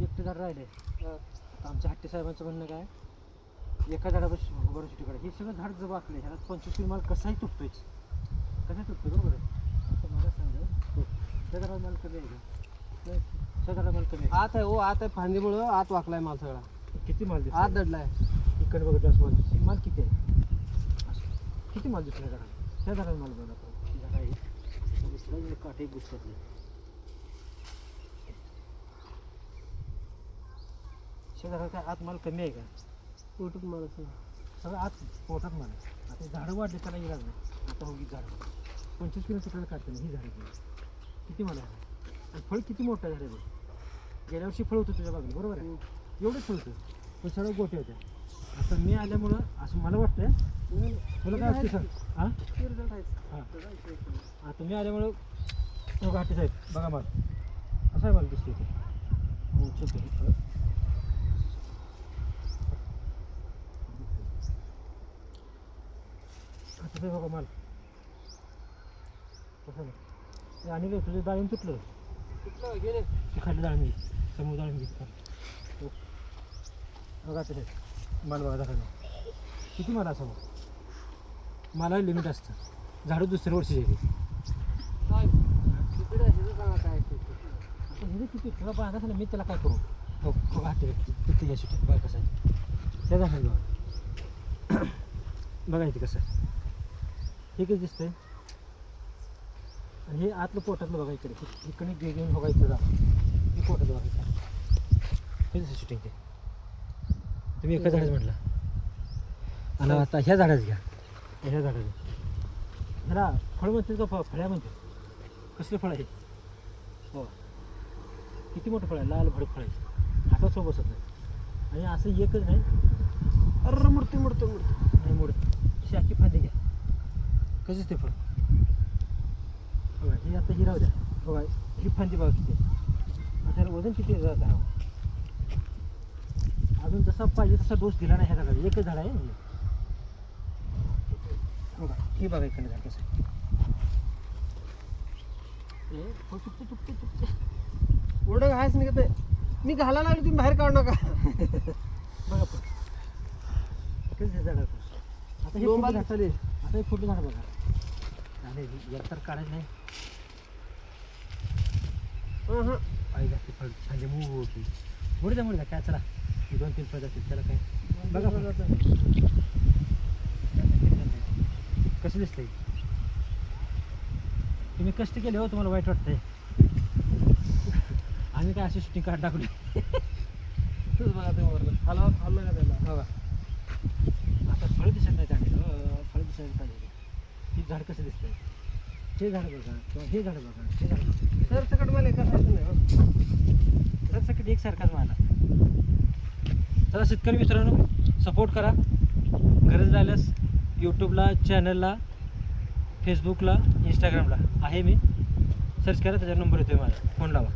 एकटे झाड राहिले. आता आमच्या हट्टी साहेबांचं म्हणणं काय, एका झाडापाशी बरं सुटी काढा. हे सगळं झाड जवळ आपलं ह्याला 25 किलो माल कसाही तुटतोयच. कसा तुटतो बरोबर आहे. आता मला सांगा त्या झाडाला माल कमी आहे का? त्या झाडाला माल कमी आहे. आत आहे हो, आत आहे फांदीमुळं आत वाकलाय माल सगळा. किती माल दिसतो? आत दडलाय. इकडे बघितलं असं माल दिसतो. माल किती आहे? असं किती माल दिसतो त्या झाडाला? त्या झाडाला माल बघा. झाड आहे दुसरा काठे बुसतले. शेजारा काय आत माल कमी आहे का? पोटच माल असं सगळं आत पोटात माल आहे. आता झाडं वाढले त्याला इलाज नाही. आता होगी झाडं 25 किलो तुकडा काढते ही झाडं किती माल आहे. आणि फळ किती मोठं झालं बघ. गेल्या वर्षी फळ होतं तुझ्या बागेला बरोबर आहे. एवढंच फळ होतं पण सगळं गोटे होते. आता मी आल्यामुळं असं मला वाटतं तुला काय वाटतं सर? हां हां आता मी आल्यामुळं तो घाटे साहेब बघा माल असा आहे माल दिसतो इथे. फळ आता ते बघा माल कसं आहे. आणि काय तुझं डाळिंब तुटलं गेले ते खाली डाळिंब समोर डाळिंब बघा ते माल बघा दाखवा किती माल असं मला लिमिट असतं. झाडं दुसऱ्या वर्षी जाईल. हे किती तुला पाहता ना मी त्याला काय करू. हो बघा ते किती घ्या सुटे बघा कसं आहे त्या झालं बघा. बघा इथे कसं आहे हे किती दिसतंय. आणि हे आतलं पोटातलं बघा इकडे इकडे घेऊन बघा इथं जा हे पोटातलं बघा इथं हे दिसतं शूटिंग ते तुम्ही एका झाडाचं म्हटलं. आणि आता ह्या झाडाच घ्या ह्या झाडाचं ह्याला फळ म्हणते का फळ्या म्हणते कसलं फळ आहे. हो किती मोठं फळ आहे. लाल भडक फळ आहे. हातात सो बसत नाही. आणि असं एकच नाही अरे मूर्ती मूर्ती मूर्ती नाही मोडत शाकी फांदी घ्या कसंच ते फळ बघा. ही आता ही राहू द्या बघा ही फांदी बघा किती आता त्याला वजन किती राहावं. अजून जसा पाहिजे तसा डोस दिला नाही ह्या झाडाला. एकच झाड आहे बघा हे बघा इकडे झाड कसं तुटते तुटते तुटते एवढं घास निघत आहे. मी घालायला लागलो तुम्ही बाहेर काढू नका. बघा पण कसं झाड आता हे लोंबा फुटलं झाड झाली. आता हे फुटलं झाड बघा. आणि एकतर काढायचं नाही पाहिजे जास्त फळ म्हणजे मूग होती मुळे द्या काय चला 2-3 फळ जातील त्याला काय बघा कसं दिसतंय. तुम्ही कष्ट केले हो तुम्हाला वाईट वाटतंय. आम्ही काय अशी शूटिंग काढ टाकली. बघा ते वरलं खाल्लं का त्याला. बघा आता फळ दिसत नाही त्याने फळ दिसायला पाहिजे. ही झाड कसं दिसतंय. हे झाड बघा किंवा हे झाड बघा हे झाड बघा सरसकट मला एका साईडचं नाही. सरसकट एकसारखाच मला. चला शेतकरी मित्रांनो सपोर्ट करा. गरज झाल्यास यूट्यूबला चॅनलला फेसबुकला इंस्टाग्रामला आहे मी सर्च करा त्याचा नंबर येतो माझा फोन लावा.